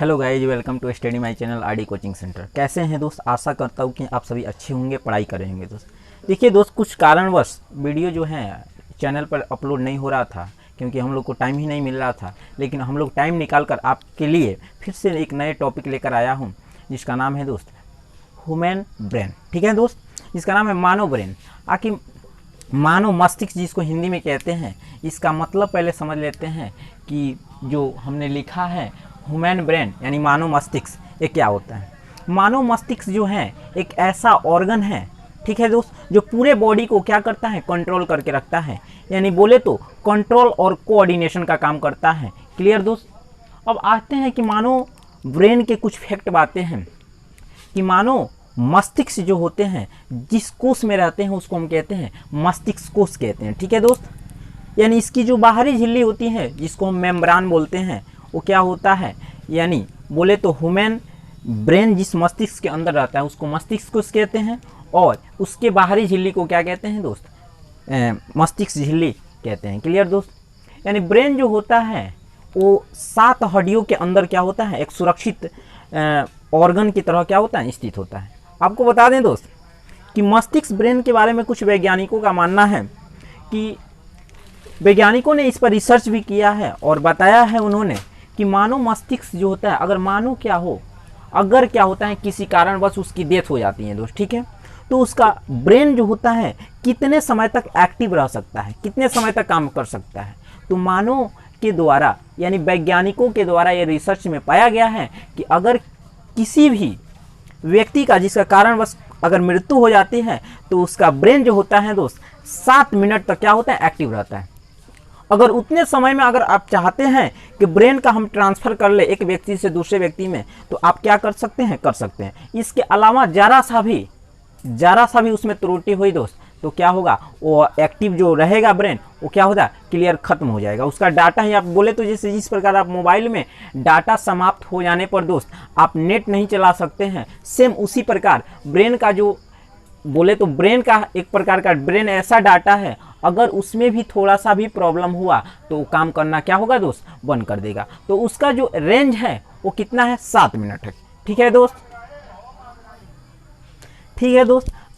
Hello guys, welcome to study my channel RD coaching centre. कैसे हैं दोस्त? आशा करता हूँ कि आप सभी अच्छे होंगे, पढ़ाई कर रहे होंगे। दोस्त देखिए दोस्त, कुछ कारणवश वीडियो जो है चैनल पर अपलोड नहीं हो रहा था क्योंकि हम लोग को टाइम ही नहीं मिल रहा था। लेकिन हम लोग टाइम निकाल कर आपके लिए फिर से एक नए टॉपिक लेकर आया हूँ जिसका नाम है दोस्त ह्यूमन ब्रेन। ठीक है दोस्त, जिसका नाम है मानव ब्रेन। आखिर मानव मस्तिष्क जिसको हिंदी में कहते हैं, इसका मतलब पहले समझ लेते हैं कि जो हमने लिखा है ह्यूमन ब्रेन यानी मानव मस्तिष्क, ये क्या होता है। मानव मस्तिष्क जो है एक ऐसा ऑर्गन है, ठीक है दोस्त, जो पूरे बॉडी को क्या करता है, कंट्रोल करके रखता है। यानी बोले तो कंट्रोल और कोऑर्डिनेशन का काम करता है। क्लियर दोस्त? अब आते हैं कि मानव ब्रेन के कुछ फैक्ट बातें हैं कि मानव मस्तिष्क जो होते हैं, जिस कोष में रहते हैं उसको हम कहते हैं मस्तिष्क कोष कहते हैं। ठीक है दोस्त, यानी इसकी जो बाहरी झिल्ली होती है जिसको हम मेम्ब्रान बोलते हैं, वो क्या होता है, यानी बोले तो ह्यूमन ब्रेन जिस मस्तिष्क के अंदर रहता है उसको मस्तिष्क कोष कहते हैं, और उसके बाहरी झिल्ली को क्या कहते हैं दोस्त, मस्तिष्क झिल्ली कहते हैं। क्लियर दोस्त? यानी ब्रेन जो होता है वो 7 हड्डियों के अंदर क्या होता है, एक सुरक्षित ऑर्गन की तरह क्या होता है, स्थित होता है। आपको बता दें दोस्त कि मस्तिष्क ब्रेन के बारे में कुछ वैज्ञानिकों का मानना है कि वैज्ञानिकों ने इस पर रिसर्च भी किया है और बताया है उन्होंने कि मानव मस्तिष्क जो होता है, अगर क्या होता है किसी कारणवश उसकी डेथ हो जाती है दोस्त, ठीक है, तो उसका ब्रेन जो होता है कितने समय तक एक्टिव रह सकता है, कितने समय तक काम कर सकता है। तो मानव के द्वारा यानी वैज्ञानिकों के द्वारा ये रिसर्च में पाया गया है कि अगर किसी भी व्यक्ति का जिसका कारणवश अगर मृत्यु हो जाती है तो उसका ब्रेन जो होता है दोस्त 7 मिनट तक क्या होता है, एक्टिव रहता है। अगर उतने समय में अगर आप चाहते हैं कि ब्रेन का हम ट्रांसफ़र कर ले एक व्यक्ति से दूसरे व्यक्ति में, तो आप क्या कर सकते हैं। इसके अलावा ज़रा सा भी उसमें त्रुटि हुई दोस्त, तो क्या होगा, वो एक्टिव जो रहेगा ब्रेन वो क्या होता है, क्लियर खत्म हो जाएगा। उसका डाटा ही आप बोले तो जैसे जिस प्रकार आप मोबाइल में डाटा समाप्त हो जाने पर दोस्त आप नेट नहीं चला सकते हैं, सेम उसी प्रकार ब्रेन का जो बोले तो ब्रेन का एक प्रकार का ब्रेन ऐसा डाटा है, अगर उसमें भी थोड़ा सा भी प्रॉब्लम हुआ तो काम करना क्या होगा दोस्त, बंद कर देगा। तो उसका जो रेंज है वो कितना है, 7 मिनट है। ठीक है दोस्त,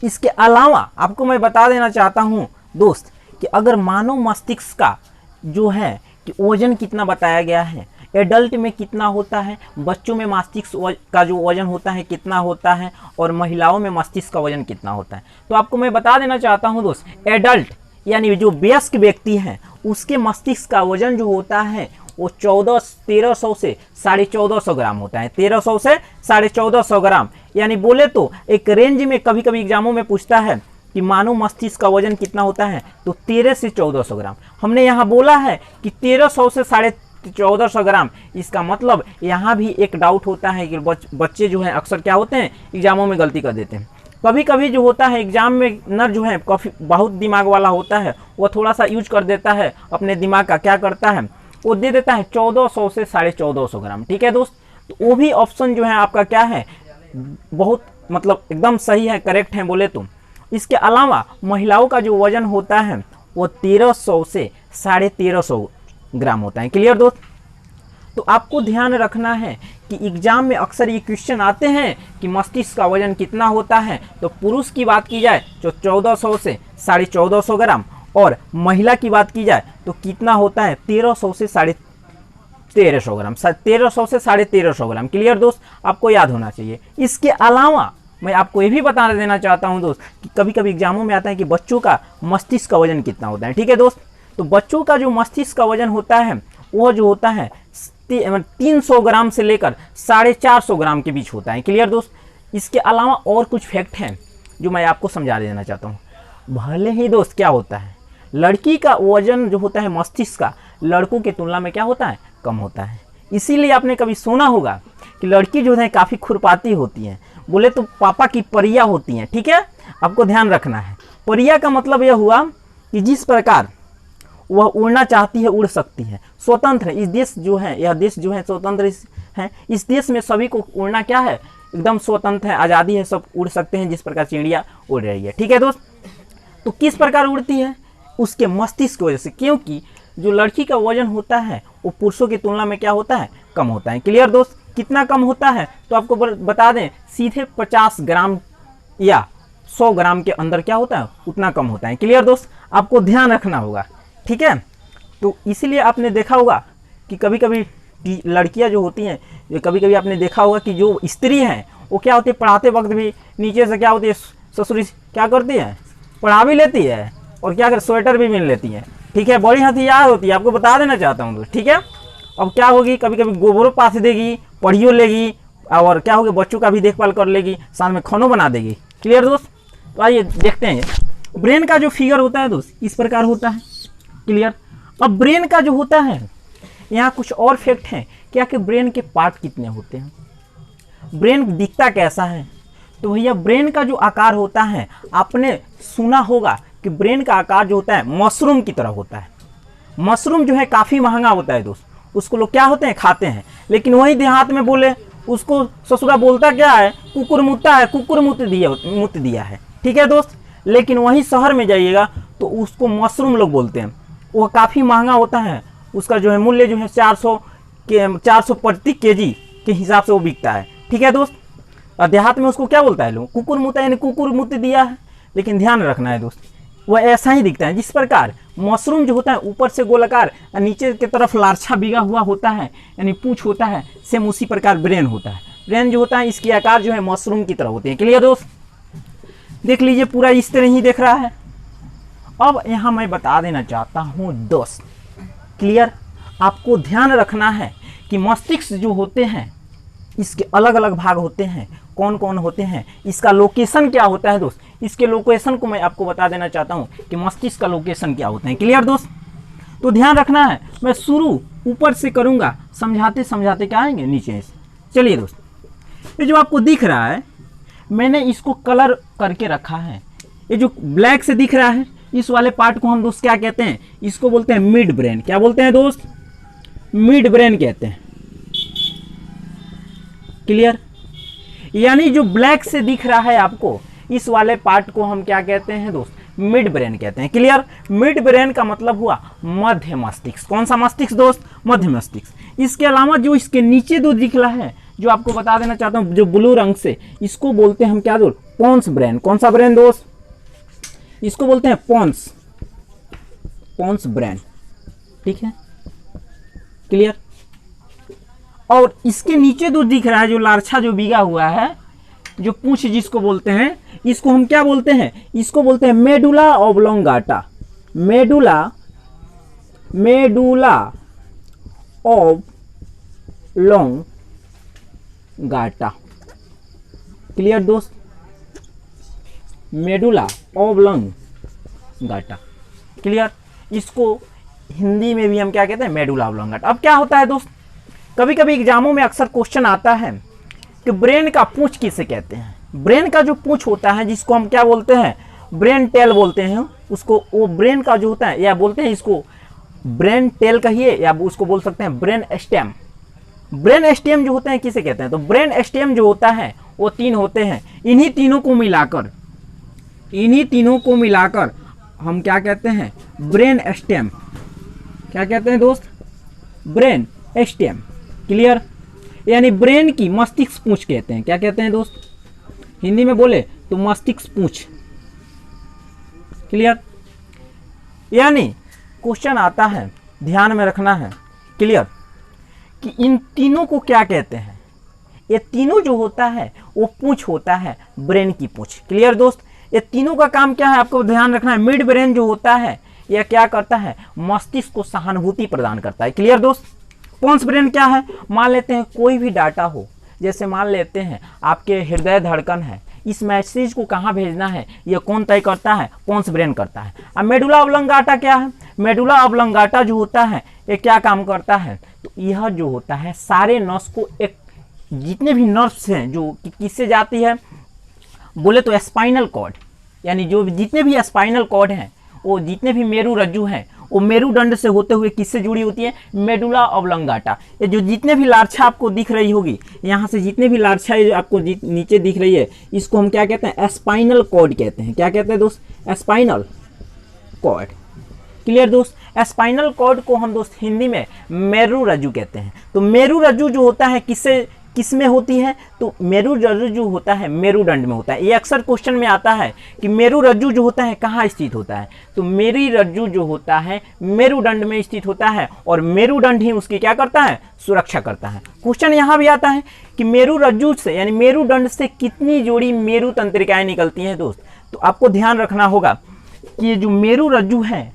इसके अलावा आपको मैं बता देना चाहता हूँ दोस्त कि अगर मानव मस्तिष्क का जो है कि वजन कितना बताया गया है, एडल्ट में कितना होता है, बच्चों में मस्तिष्क का जो वजन होता है कितना होता है, और महिलाओं में मस्तिष्क का वजन कितना होता है। तो आपको मैं बता देना चाहता हूँ दोस्त, एडल्ट यानी जो वयस्क व्यक्ति हैं उसके मस्तिष्क का वजन जो होता है वो 1300 से 1450 ग्राम होता है। 1300 से 1450 ग्राम, यानी बोले तो एक रेंज में कभी कभी एग्जामों में पूछता है कि मानव मस्तिष्क का वजन कितना होता है, तो 13 से 1400 ग्राम। हमने यहाँ बोला है कि 1300 से 1450 ग्राम। इसका मतलब यहाँ भी एक डाउट होता है कि बच्चे जो हैं अक्सर क्या होते हैं, एग्जामों में गलती कर देते हैं। कभी कभी जो होता है एग्जाम में नर जो है काफ़ी बहुत दिमाग वाला होता है, वो थोड़ा सा यूज कर देता है अपने दिमाग का, क्या करता है वो दे देता है 1400 से 1450 ग्राम। ठीक है दोस्त, तो वो भी ऑप्शन जो है आपका क्या है, बहुत मतलब एकदम सही है, करेक्ट है बोले तो। इसके अलावा महिलाओं का जो वजन होता है वो 1300 से 1350 ग्राम होता है। क्लियर दोस्त? तो आपको ध्यान रखना है कि एग्जाम में अक्सर ये क्वेश्चन आते हैं कि मस्तिष्क का वजन कितना होता है। तो पुरुष की बात की जाए तो 1400 से 1450 ग्राम, और महिला की बात की जाए तो कितना होता है, 1300 से 1350 ग्राम, 1300 से 1350 ग्राम। क्लियर दोस्त? आपको याद होना चाहिए। इसके अलावा मैं आपको ये भी बता देना चाहता हूँ दोस्त कि कभी कभी एग्जामों में आता है कि बच्चों का मस्तिष्क का वजन कितना होता है। ठीक है दोस्त, तो बच्चों का जो मस्तिष्क का वजन होता है वो जो होता है 300 ग्राम से लेकर 450 ग्राम के बीच होता है। क्लियर दोस्त? इसके अलावा और कुछ फैक्ट हैं जो मैं आपको समझा देना चाहता हूँ। भले ही दोस्त क्या होता है, लड़की का वजन जो होता है मस्तिष्क का लड़कों की तुलना में क्या होता है, कम होता है। इसीलिए आपने कभी सुना होगा कि लड़की जो है काफ़ी खुरपाती होती हैं, बोले तो पापा की परियां होती हैं। ठीक है, आपको ध्यान रखना है। परियां का मतलब यह हुआ कि जिस प्रकार वह उड़ना चाहती है उड़ सकती है, स्वतंत्र है। इस देश जो है, यह देश जो है स्वतंत्र है। इस देश में सभी को उड़ना क्या है, एकदम स्वतंत्र है, आज़ादी है, सब उड़ सकते हैं जिस प्रकार चिड़िया उड़ रही है। ठीक है दोस्त, तो किस प्रकार उड़ती है, उसके मस्तिष्क की वजह से, क्योंकि जो लड़की का वजन होता है वो पुरुषों की तुलना में क्या होता है, कम होता है। क्लियर दोस्त? कितना कम होता है, तो आपको बता दें सीधे 50 ग्राम या 100 ग्राम के अंदर क्या होता है, उतना कम होता है। क्लियर दोस्त, आपको ध्यान रखना होगा, ठीक है। तो इसीलिए आपने देखा होगा कि कभी कभी लड़कियां जो होती हैं, कभी कभी आपने देखा होगा कि जो स्त्री हैं वो क्या होती है, पढ़ाते वक्त भी नीचे से क्या होती है, ससुरी क्या करती है, पढ़ा भी लेती है और क्या कर स्वेटर भी मिल लेती है, ठीक है। बड़ी हथियार होती है, आपको बता देना चाहता हूँ दोस्त, ठीक है। अब क्या होगी, कभी कभी गोबरों पास देगी, पढ़ियो लेगी और क्या होगी, बच्चों का भी देखभाल कर लेगी, साथ में खानों बना देगी। क्लियर दोस्त, तो आइए देखते हैं ब्रेन का जो फिगर होता है दोस्त इस प्रकार होता है। क्लियर, अब ब्रेन का जो होता है यहाँ कुछ और फैक्ट हैं क्या कि ब्रेन के पार्ट कितने होते हैं, ब्रेन दिखता कैसा है। तो भैया ब्रेन का जो आकार होता है, आपने सुना होगा कि ब्रेन का आकार जो होता है मशरूम की तरह होता है। मशरूम जो है काफ़ी महंगा होता है दोस्त, उसको लोग क्या होते हैं, खाते हैं। लेकिन वही देहात में बोले उसको ससुरा बोलता क्या है, कुकुर मुत्ता है, कुकुर मुत दिया है, ठीक है दोस्त। लेकिन वहीं शहर में जाइएगा तो उसको मशरूम लोग बोलते हैं, वो काफ़ी महंगा होता है, उसका जो है मूल्य जो है 400 प्रति केजी के हिसाब से वो बिकता है, ठीक है दोस्त। और देहात में उसको क्या बोलता है लोग, कुकुर मुता, यानी कुकुर मुत दिया है। लेकिन ध्यान रखना है दोस्त, वह ऐसा ही दिखता है जिस प्रकार मशरूम जो होता है ऊपर से गोलाकार और नीचे की तरफ लार्छा बिगा हुआ होता है, यानी पूंछ होता है, सेम उसी प्रकार ब्रेन होता है। ब्रेन जो होता है इसकी आकार जो है मशरूम की तरह होते हैं। क्लियर दोस्त, देख लीजिए पूरा इस तरह ही देख रहा है। अब यहाँ मैं बता देना चाहता हूँ दोस्त, क्लियर, आपको ध्यान रखना है कि मस्तिष्क जो होते हैं इसके अलग अलग भाग होते हैं, कौन कौन होते हैं, इसका लोकेशन क्या होता है दोस्त, इसके लोकेशन को मैं आपको बता देना चाहता हूँ कि मस्तिष्क का लोकेशन क्या होता है। क्लियर दोस्त, तो ध्यान रखना है, मैं शुरू ऊपर से करूँगा, समझाते समझाते क्या आएंगे नीचे से। चलिए दोस्त, ये जो आपको दिख रहा है मैंने इसको कलर करके रखा है, ये जो ब्लैक से दिख रहा है इस वाले पार्ट को हम दोस्त क्या कहते हैं, इसको बोलते हैं मिड ब्रेन। क्या बोलते हैं दोस्त, मिड ब्रेन कहते हैं। क्लियर, यानी जो ब्लैक से दिख रहा है आपको इस वाले पार्ट को हम क्या कहते हैं दोस्त, मिड ब्रेन कहते हैं। क्लियर, मिड ब्रेन का मतलब हुआ मध्य मस्तिष्क। कौन सा मस्तिष्क दोस्त, मध्य मस्तिष्क। इसके अलावा जो इसके नीचे दो दिख रहा है, जो आपको बता देना चाहता हूं जो ब्लू रंग से, इसको बोलते हैं हम क्या दोस्त, पोन्स ब्रेन। कौन सा ब्रेन दोस्त, इसको बोलते हैं पोन्स ब्रेन, ठीक है। क्लियर, और इसके नीचे जो दिख रहा है जो लार्छा जो बिगा हुआ है, जो पूंछ जिसको बोलते हैं, इसको हम क्या बोलते हैं, इसको बोलते हैं medulla oblongata. Medulla oblongata. Clear दोस्त, मेडुला ऑब्लोंगाटा। क्लियर, इसको हिंदी में भी हम क्या कहते हैं, मेडुला ऑब्लोंगाटा। अब क्या होता है दोस्त, कभी कभी एग्जामों में अक्सर क्वेश्चन आता है कि ब्रेन का पूंछ किसे कहते हैं। ब्रेन का जो पूंछ होता है जिसको हम क्या बोलते हैं, ब्रेन टेल बोलते हैं उसको, वो ब्रेन का जो होता है, या बोलते हैं इसको ब्रेन टेल कहिए, या उसको बोल सकते हैं ब्रेन स्टेम। ब्रेन स्टेम जो होते हैं किसे कहते हैं, तो ब्रेन स्टेम जो होता है वो 3 होते हैं। इन्हीं तीनों को मिलाकर हम क्या कहते हैं, ब्रेन स्टेम। क्या कहते हैं दोस्त, ब्रेन स्टेम। क्लियर, यानी ब्रेन की मस्तिष्क पूंछ कहते हैं। क्या कहते हैं दोस्त, हिंदी में बोले तो मस्तिष्क पूंछ। क्लियर, यानी क्वेश्चन आता है, ध्यान में रखना है, क्लियर, कि इन तीनों को क्या कहते हैं। ये तीनों जो होता है वो पूंछ होता है, ब्रेन की पूंछ। क्लियर दोस्त, ये तीनों का काम क्या है आपको ध्यान रखना है। मिड ब्रेन जो होता है यह क्या करता है, मस्तिष्क को सहानुभूति प्रदान करता है। क्लियर दोस्त, पोन्स ब्रेन क्या है, मान लेते हैं कोई भी डाटा हो, जैसे मान लेते हैं आपके हृदय धड़कन है, इस मैसेज को कहाँ भेजना है यह कौन तय करता है, पोन्स ब्रेन करता है। अब मेडुला ऑब्लोंगाटा क्या है, मेडुला ऑब्लोंगाटा जो होता है ये क्या काम करता है, तो यह जो होता है सारे नर्व्स को, एक जितने भी नर्व्स हैं जो किससे जाती है, बोले तो स्पाइनल कॉर्ड, यानी जो जितने भी स्पाइनल कॉर्ड हैं, वो जितने भी मेरु रज्जु हैं, वो मेरुदंड से होते हुए किससे जुड़ी होती है, मेडुला ऑब्लोंगाटा। ये जो जितने भी लार्छा आपको दिख रही होगी, यहाँ से जितने भी लार्छा आपको नीचे दिख रही है, इसको हम क्या कहते हैं, स्पाइनल कॉर्ड कहते हैं। क्या कहते हैं दोस्त, स्पाइनल कॉर्ड। क्लियर दोस्त, स्पाइनल कॉर्ड को हम दोस्त हिंदी में मेरु रज्जु कहते हैं। तो मेरु रज्जु जो होता है किससे किस में होती है? तो मेरु रज्जु जो होता है मेरुदंड में होता है। ये अक्सर क्वेश्चन में आता है कि मेरु रज्जु जो होता है कहाँ स्थित होता है? तो मेरी रज्जु जो होता है मेरुदंड में स्थित होता है और मेरुदंड ही उसकी क्या करता है? सुरक्षा करता है। क्वेश्चन यहाँ भी आता है कि मेरु रज्जु से यानी मेरुदंड से कितनी जोड़ी मेरु तंत्रिकाएं निकलती हैं दोस्त? तो आपको ध्यान रखना होगा कि ये जो मेरु रज्जु है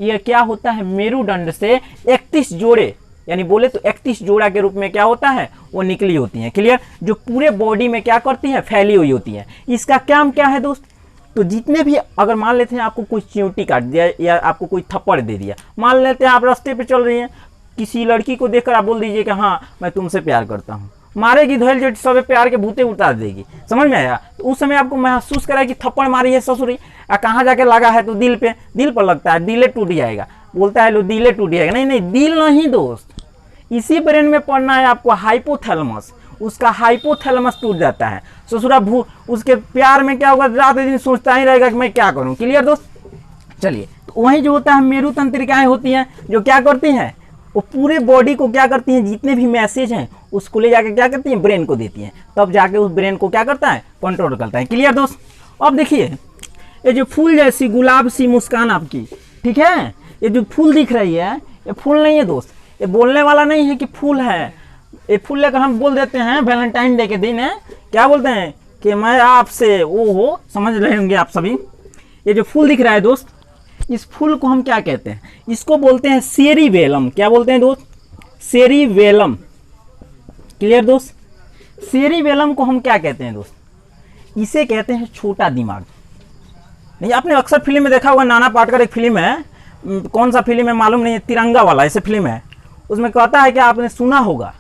ये क्या होता है? मेरुदंड से 31 जोड़े यानी बोले तो 31 जोड़ा के रूप में क्या होता है? वो निकली होती हैं। क्लियर? जो पूरे बॉडी में क्या करती है? फैली हुई होती है। इसका काम क्या है दोस्त? तो जितने भी अगर मान लेते हैं आपको कोई चींटी काट दिया या आपको कोई थप्पड़ दे दिया, मान लेते हैं आप रास्ते पे चल रही हैं, किसी लड़की को देखकर आप बोल दीजिए कि हाँ मैं तुमसे प्यार करता हूँ, मारेगी धोल जेट सब प्यार के भूते उतार देगी। समझ में आया? तो उस समय आपको महसूस करा कि थप्पड़ मारी है ससुरी, कहाँ जाके लगा है? तो दिल पे, दिल पर लगता है, दिले टूट जाएगा। बोलता है लो दिले टूट जाएगा। नहीं नहीं, दिल नहीं दोस्त, इसी ब्रेन में पढ़ना है आपको, हाइपोथैलेमस। उसका हाइपोथैलेमस टूट जाता है ससुरा भू, उसके प्यार में क्या होगा? रात दिन सोचता ही रहेगा कि मैं क्या करूं। क्लियर दोस्त? चलिए, तो वही जो होता है मेरु तंत्रिकाएं होती हैं जो क्या करती हैं? वो पूरे बॉडी को क्या करती हैं? जितने भी मैसेज हैं उसको ले जाके क्या करती हैं? ब्रेन को देती हैं, तब जाके उस ब्रेन को क्या करता है? कंट्रोल करता है। क्लियर दोस्त? अब देखिए ये जो फूल जैसी गुलाब सी मुस्कान आपकी, ठीक है, ये जो फूल दिख रही है ये फूल नहीं है दोस्त, ये बोलने वाला नहीं है कि फूल है। ये फूल लेकर हम बोल देते हैं वैलेंटाइन डे के दिन है, क्या बोलते हैं कि मैं आपसे वो हो, समझ रहे होंगे आप सभी। ये जो फूल दिख रहा है दोस्त, इस फूल को हम क्या कहते हैं? इसको बोलते हैं सेरिबेलम। क्या बोलते हैं दोस्त? सेरिबेलम। क्लियर दोस्त? सेरिबेलम को हम क्या कहते हैं दोस्त? इसे कहते हैं छोटा दिमाग। नहीं, आपने अक्सर फिल्म में देखा होगा, नाना पाटेकर एक फिल्म है, कौन सा फिल्म है मालूम नहीं, तिरंगा वाला ऐसे फिल्म है, उसमें कहता है कि आपने सुना होगा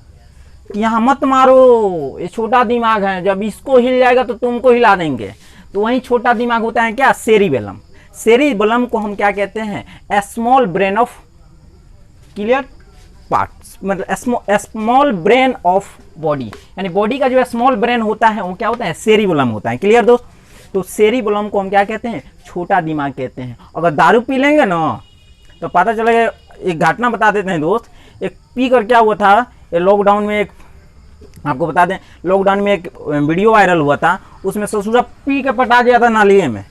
कि यहाँ मत मारो, ये छोटा दिमाग है, जब इसको हिल जाएगा तो तुमको हिला देंगे। तो वही छोटा दिमाग होता है क्या? सेरिबेलम। सेरिबेलम को हम क्या कहते हैं? Small brain of, clear, parts, मतलब स्मॉल ब्रेन ऑफ बॉडी, यानी बॉडी का जो स्मॉल ब्रेन होता है वो क्या होता है? सेरिबेलम होता है। क्लियर दोस्त? तो सेरिबेलम को हम क्या कहते हैं? छोटा दिमाग कहते हैं। अगर दारू पी लेंगे ना तो पता चलेगा, एक घटना बता देते हैं दोस्त। एक पी कर क्या हुआ था, ये लॉकडाउन में, एक आपको बता दें, लॉकडाउन में एक वीडियो वायरल हुआ था, उसमें ससुरा पी के पटा गया था नालिए में,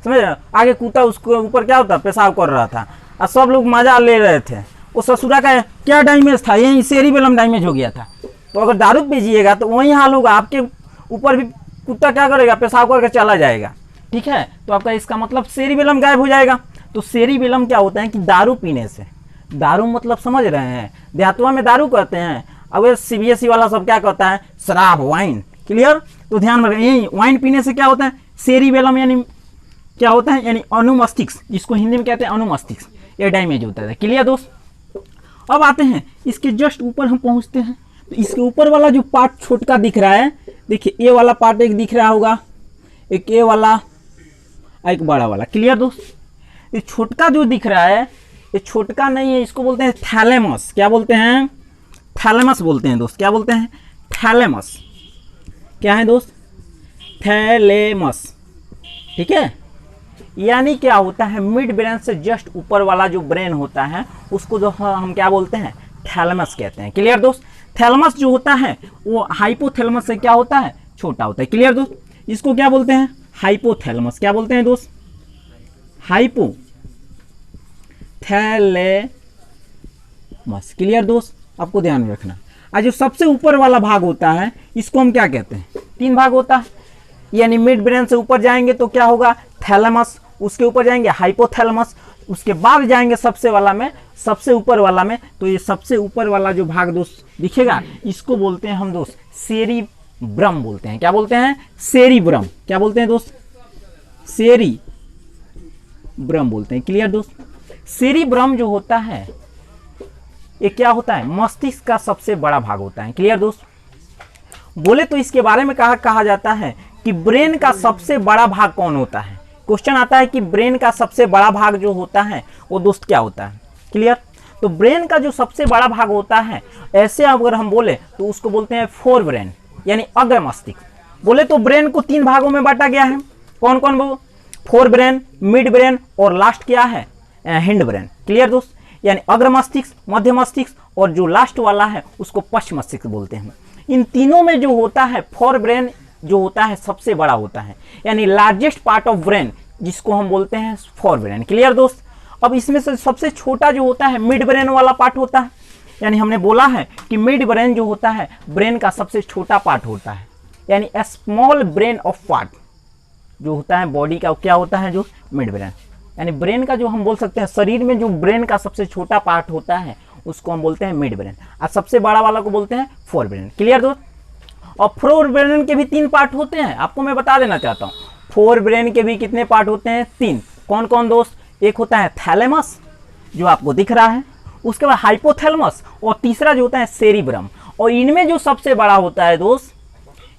समझ रहे? आगे कूता उसके ऊपर क्या होता, पेशाब कर रहा था और सब लोग मजा ले रहे थे। वो ससुरा का क्या डैमेज था? यही सेरिबेलम डैमेज हो गया था। तो अगर दारू पीजिएगा तो वही हाल होगा, आपके ऊपर भी कुत्ता क्या करेगा? पेशाब करके चला जाएगा। ठीक है, तो आपका इसका मतलब सेरिबेलम गायब हो जाएगा। तो सेरिबेलम क्या होता है कि दारू पीने से, दारू मतलब समझ रहे हैं, देहातवा में दारू कहते हैं, अब सीबीएसई वाला सब क्या कहता है? शराब, वाइन। क्लियर? तो ध्यान रखें, यही वाइन पीने से क्या होता है? सेरिबेलम यानी क्या होता है? यानी अनुमस्तिष्क, जिसको हिंदी में कहते हैं अनुमस्तिष्क, ये डैमेज होता है। क्लियर दोस्त? अब आते हैं इसके जस्ट ऊपर हम पहुंचते हैं। तो इसके ऊपर वाला जो पार्ट छोटका दिख रहा है, देखिए ये वाला पार्ट एक दिख रहा होगा, एक ये वाला, एक बड़ा वाला। क्लियर दोस्त? ये छोटका जो दिख रहा है ये छोटका नहीं है, इसको बोलते हैं थैलेमस। क्या बोलते हैं? थैलेमस बोलते हैं दोस्त। क्या बोलते हैं? थैलेमस। क्या है दोस्त? थैलेमस। ठीक है, यानी क्या होता है? मिड ब्रेन से जस्ट ऊपर वाला जो ब्रेन होता है उसको जो हम क्या बोलते हैं? थैलेमस कहते हैं। क्लियर दोस्त? थैलेमस जो होता है वो हाइपोथैलेमस से क्या होता है? छोटा होता है। क्लियर दोस्त? इसको क्या बोलते हैं? हाइपोथैलेमस। क्या बोलते हैं दोस्त? हाइपोथैलेमस। क्लियर दोस्त? आपको ध्यान में रखना। आज जो सबसे ऊपर वाला भाग होता है इसको हम क्या कहते हैं? 3 भाग होता है, यानी मिड ब्रेन से ऊपर जाएंगे तो क्या होगा? थैलेमस, उसके ऊपर जाएंगे हाइपोथैलेमस, उसके बाद जाएंगे सबसे ऊपर वाला में। तो ये सबसे ऊपर वाला जो भाग दोस्त दिखेगा इसको बोलते हैं हम दोस्त सेरिब्रम बोलते हैं। क्या बोलते हैं? सेरिब्रम। क्या बोलते हैं दोस्त? सेरिब्रम बोलते हैं। क्लियर दोस्त? सेरिब्रम जो होता है ये क्या होता है? मस्तिष्क का सबसे बड़ा भाग होता है। क्लियर दोस्त? बोले तो इसके बारे में कहा जाता है कि ब्रेन का सबसे बड़ा भाग कौन होता है? क्वेश्चन आता है कि ब्रेन का सबसे बड़ा भाग जो होता है वो दोस्त क्या होता है? क्लियर? तो ब्रेन का जो सबसे बड़ा भाग होता है, ऐसे अगर हम बोले तो उसको बोलते हैं फोर ब्रेन, यानी अग्र मस्तिष्क। बोले तो ब्रेन को 3 भागों में बांटा गया है। कौन कौन वो? फोर ब्रेन, मिड ब्रेन और लास्ट क्या है? Hind brain. क्लियर दोस्त? यानी अग्र मस्तिष्क, मध्य मस्तिष्क और जो लास्ट वाला है उसको पश्च मस्तिष्क बोलते हैं। इन तीनों में जो होता है फोर ब्रेन जो होता है सबसे बड़ा होता है, यानी लार्जेस्ट पार्ट ऑफ ब्रेन जिसको हम बोलते हैं फोर ब्रेन। क्लियर दोस्त। अब इसमें से सबसे छोटा जो होता है मिड ब्रेन वाला पार्ट होता है, यानी हमने बोला है कि मिड ब्रेन जो होता है ब्रेन का सबसे छोटा पार्ट होता है, यानी स्मॉल ब्रेन ऑफ पार्ट जो होता है बॉडी का क्या होता है, जो मिड ब्रेन, यानी ब्रेन का जो हम बोल सकते हैं शरीर में जो ब्रेन का सबसे छोटा पार्ट होता है उसको हम बोलते हैं मिड ब्रेन, और सबसे बड़ा वाला को बोलते हैं फोर ब्रेन। क्लियर दोस्त। और फोर ब्रेन के भी 3 पार्ट होते हैं, आपको मैं बता देना चाहता हूँ। फोर ब्रेन के भी कितने पार्ट होते हैं? 3। कौन कौन दोस्त? एक होता है थैलेमस जो आपको दिख रहा है, उसके बाद हाइपोथैलेमस, और तीसरा जो होता है सेरिब्रम। और इनमें जो सबसे बड़ा होता है दोस्त,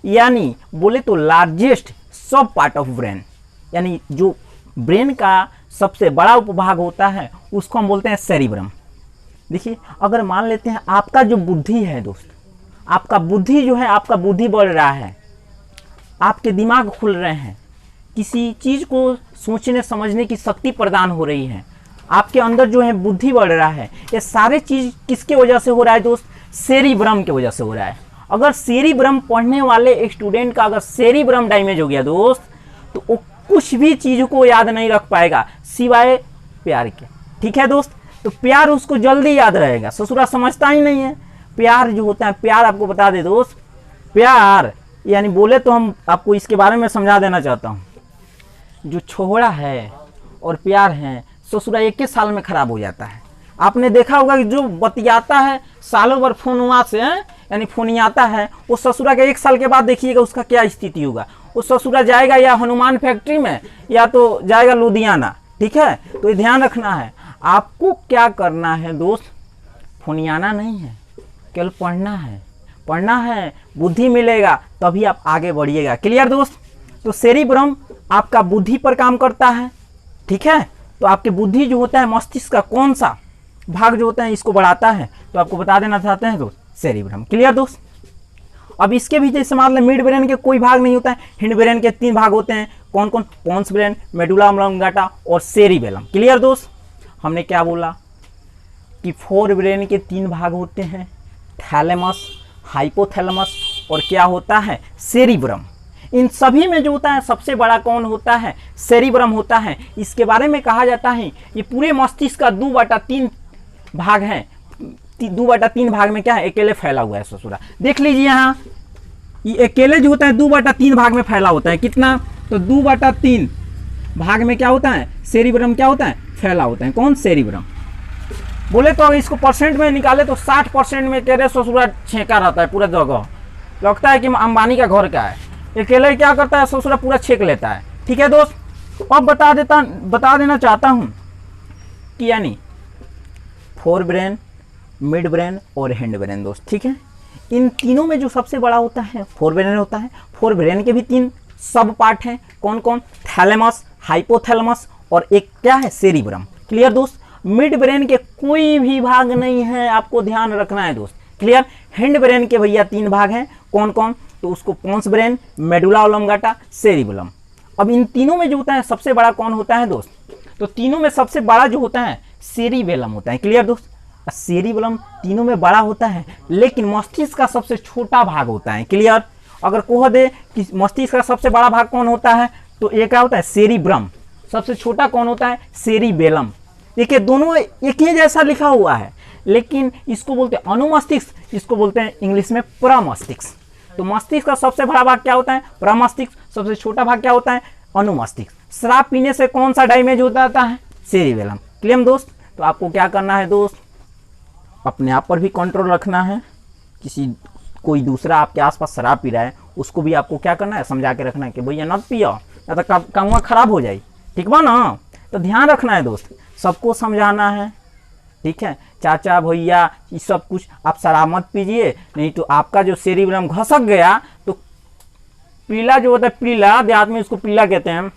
यानी बोले तो लार्जेस्ट सब पार्ट ऑफ ब्रेन, यानी जो ब्रेन का सबसे बड़ा उपभाग होता है उसको हम बोलते हैं सेरिब्रम। देखिए, अगर मान लेते हैं आपका जो बुद्धि है दोस्त, आपका बुद्धि जो है, आपका बुद्धि बढ़ रहा है, आपके दिमाग खुल रहे हैं, किसी चीज़ को सोचने समझने की शक्ति प्रदान हो रही है, आपके अंदर जो है बुद्धि बढ़ रहा है, ये सारे चीज़ किसके वजह से हो रहा है दोस्त? सेरिब्रम की वजह से हो रहा है। अगर सेरिब्रम पढ़ने वाले स्टूडेंट का अगर सेरिब्रम डैमेज हो गया दोस्त, तो वो कुछ भी चीज़ को याद नहीं रख पाएगा सिवाय प्यार के। ठीक है दोस्त। तो प्यार उसको जल्दी याद रहेगा, ससुरा समझता ही नहीं है। प्यार जो होता है, प्यार आपको बता दे दोस्त, प्यार यानी बोले तो हम आपको इसके बारे में समझा देना चाहता हूँ। जो छोड़ा है और प्यार है ससुरा 1 साल में खराब हो जाता है। आपने देखा होगा कि जो बतियाता है सालों भर फोनुआ से, यानी फोनियाता है, वो ससुरा के 1 साल के बाद देखिएगा उसका क्या स्थिति होगा। वो ससुरा जाएगा या हनुमान फैक्ट्री में या तो जाएगा लुधियाना। ठीक है, तो ये ध्यान रखना है। आपको क्या करना है दोस्त? फोनियाना नहीं है, केवल पढ़ना है। पढ़ना है, बुद्धि मिलेगा तभी आप आगे बढ़िएगा। क्लियर दोस्त। तो सेरिब्रम आपका बुद्धि पर काम करता है। ठीक है, तो आपकी बुद्धि जो होता है मस्तिष्क का कौन सा भाग जो होता है इसको बढ़ाता है, तो आपको बता देना चाहते हैं दोस्त, सेरिब्रम। क्लियर दोस्त। अब इसके भी जैसे मान लें मिड ब्रेन के कोई भाग नहीं होता है, हिंड ब्रेन के 3 भाग होते हैं। कौन कौन? पोन्स ब्रेन, मेडुला ऑब्लांगेटा और सेरिबेलम। क्लियर दोस्त। हमने क्या बोला कि फोर ब्रेन के 3 भाग होते हैं, थैलेमस, हाइपोथैलेमस और क्या होता है, सेरिब्रम। इन सभी में जो होता है सबसे बड़ा कौन होता है? सेरिब्रम होता है। इसके बारे में कहा जाता है ये पूरे मस्तिष्क का 2/3 भाग है। 2/3 भाग में क्या है? अकेले फैला हुआ है ससुरा। देख लीजिए यहाँ, ये अकेले जो होता है 2/3 भाग में फैला होता है। कितना? तो 2/3 भाग में क्या होता है? सेरिब्रम क्या होता है? फैला होता है। कौन? सेरिब्रम। बोले तो अगर इसको परसेंट में निकाले तो 60% में तेरे ससुरा छेका रहता है पूरा जगह, लगता है कि अंबानी का घर का है। अकेले क्या करता है ससुरा? पूरा छेक लेता है। ठीक है दोस्त। अब बता देना चाहता हूँ कि यानी फोर ब्रेन, मिड ब्रेन और हैंड ब्रेन दोस्त। ठीक है, इन तीनों में जो सबसे बड़ा होता है फोर ब्रेन होता है। फोर ब्रेन के भी 3 सब पार्ट हैं। कौन कौन? थैलेमस, हाइपोथैलेमस और एक क्या है? सेरिब्रम। क्लियर दोस्त। मिड ब्रेन के कोई भी भाग नहीं है, आपको ध्यान रखना है दोस्त। क्लियर। हैंड ब्रेन के भैया 3 भाग हैं। कौन कौन? तो उसको pons brain, medulla oblongata, cerebellum. अब इन तीनों में जो होता है सबसे बड़ा कौन होता है दोस्त? तो तीनों में सबसे बड़ा जो होता है सेरिबेलम होता है। क्लियर दोस्त। सेरिबेलम तीनों में बड़ा होता है, लेकिन मस्तिष्क का सबसे छोटा भाग होता है। क्लियर। अगर कह दे कि मस्तिष्क का सबसे बड़ा भाग कौन होता है, तो ये क्या होता है? सेरिब्रम। सबसे छोटा कौन होता है? सेरिबेलम। देखिए दोनों एक ही जैसा लिखा हुआ है, लेकिन इसको बोलते हैं अनुमस्तिष्क, इसको बोलते हैं इंग्लिश में प्रमस्तिष्क। तो मस्तिष्क का सबसे बड़ा भाग क्या होता है? प्रमस्तिष्क। सबसे छोटा भाग क्या होता है? अनुमस्तिष्क। शराब पीने से कौन सा डैमेज हो जाता है? सेरिबेलम। क्लियर दोस्त। तो आपको क्या करना है दोस्त? अपने आप पर भी कंट्रोल रखना है। कोई दूसरा आपके आसपास शराब पी रहा है उसको भी आपको क्या करना है? समझा के रखना है कि भैया मत पियो, ना तो कामुआ खराब हो जाए। ठीक बा ना। तो ध्यान रखना है दोस्त, सबको समझाना है। ठीक है, चाचा भैया ये सब कुछ आप शराब मत पीजिए, नहीं तो आपका जो सेरिबेलम घसक गया तो पीला जो होता है, पीला देहात में उसको पीला कहते हैं,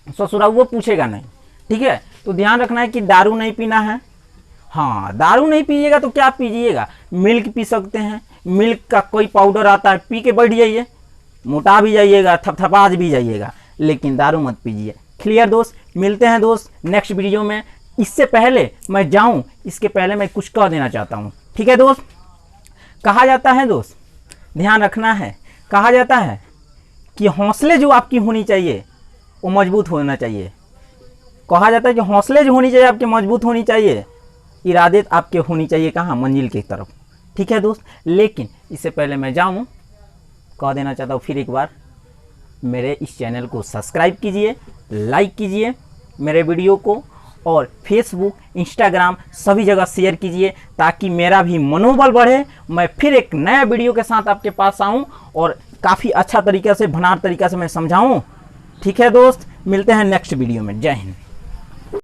ससुरा वो पूछेगा नहीं। ठीक है, तो ध्यान रखना है कि दारू नहीं पीना है। हाँ, दारू नहीं पीजिएगा तो क्या पीजिएगा? मिल्क पी सकते हैं। मिल्क का कोई पाउडर आता है, पी के बैठ जाइए, मोटा भी जाइएगा, थपथपा भी जाइएगा, लेकिन दारू मत पीजिए। क्लियर दोस्त। मिलते हैं दोस्त नेक्स्ट वीडियो में। इससे पहले मैं जाऊं, इसके पहले मैं कुछ कह देना चाहता हूं। ठीक है दोस्त। कहा जाता है दोस्त ध्यान रखना है। कहा जाता है कि हौसले जो आपकी होनी चाहिए वो मजबूत होना चाहिए। कहा जाता है कि हौसले जो होनी चाहिए आपके मजबूत होनी चाहिए, इरादे आपके होनी चाहिए कहाँ, मंजिल की तरफ। ठीक है दोस्त, लेकिन इससे पहले मैं जाऊँ, कह देना चाहता हूँ फिर एक बार, मेरे इस चैनल को सब्सक्राइब कीजिए, लाइक कीजिए मेरे वीडियो को, और फेसबुक, इंस्टाग्राम सभी जगह शेयर कीजिए ताकि मेरा भी मनोबल बढ़े, मैं फिर एक नया वीडियो के साथ आपके पास आऊँ और काफ़ी अच्छा तरीक़े से, भनार तरीक़े से मैं समझाऊँ। ठीक है दोस्त, मिलते हैं नेक्स्ट वीडियो में। जय हिंद।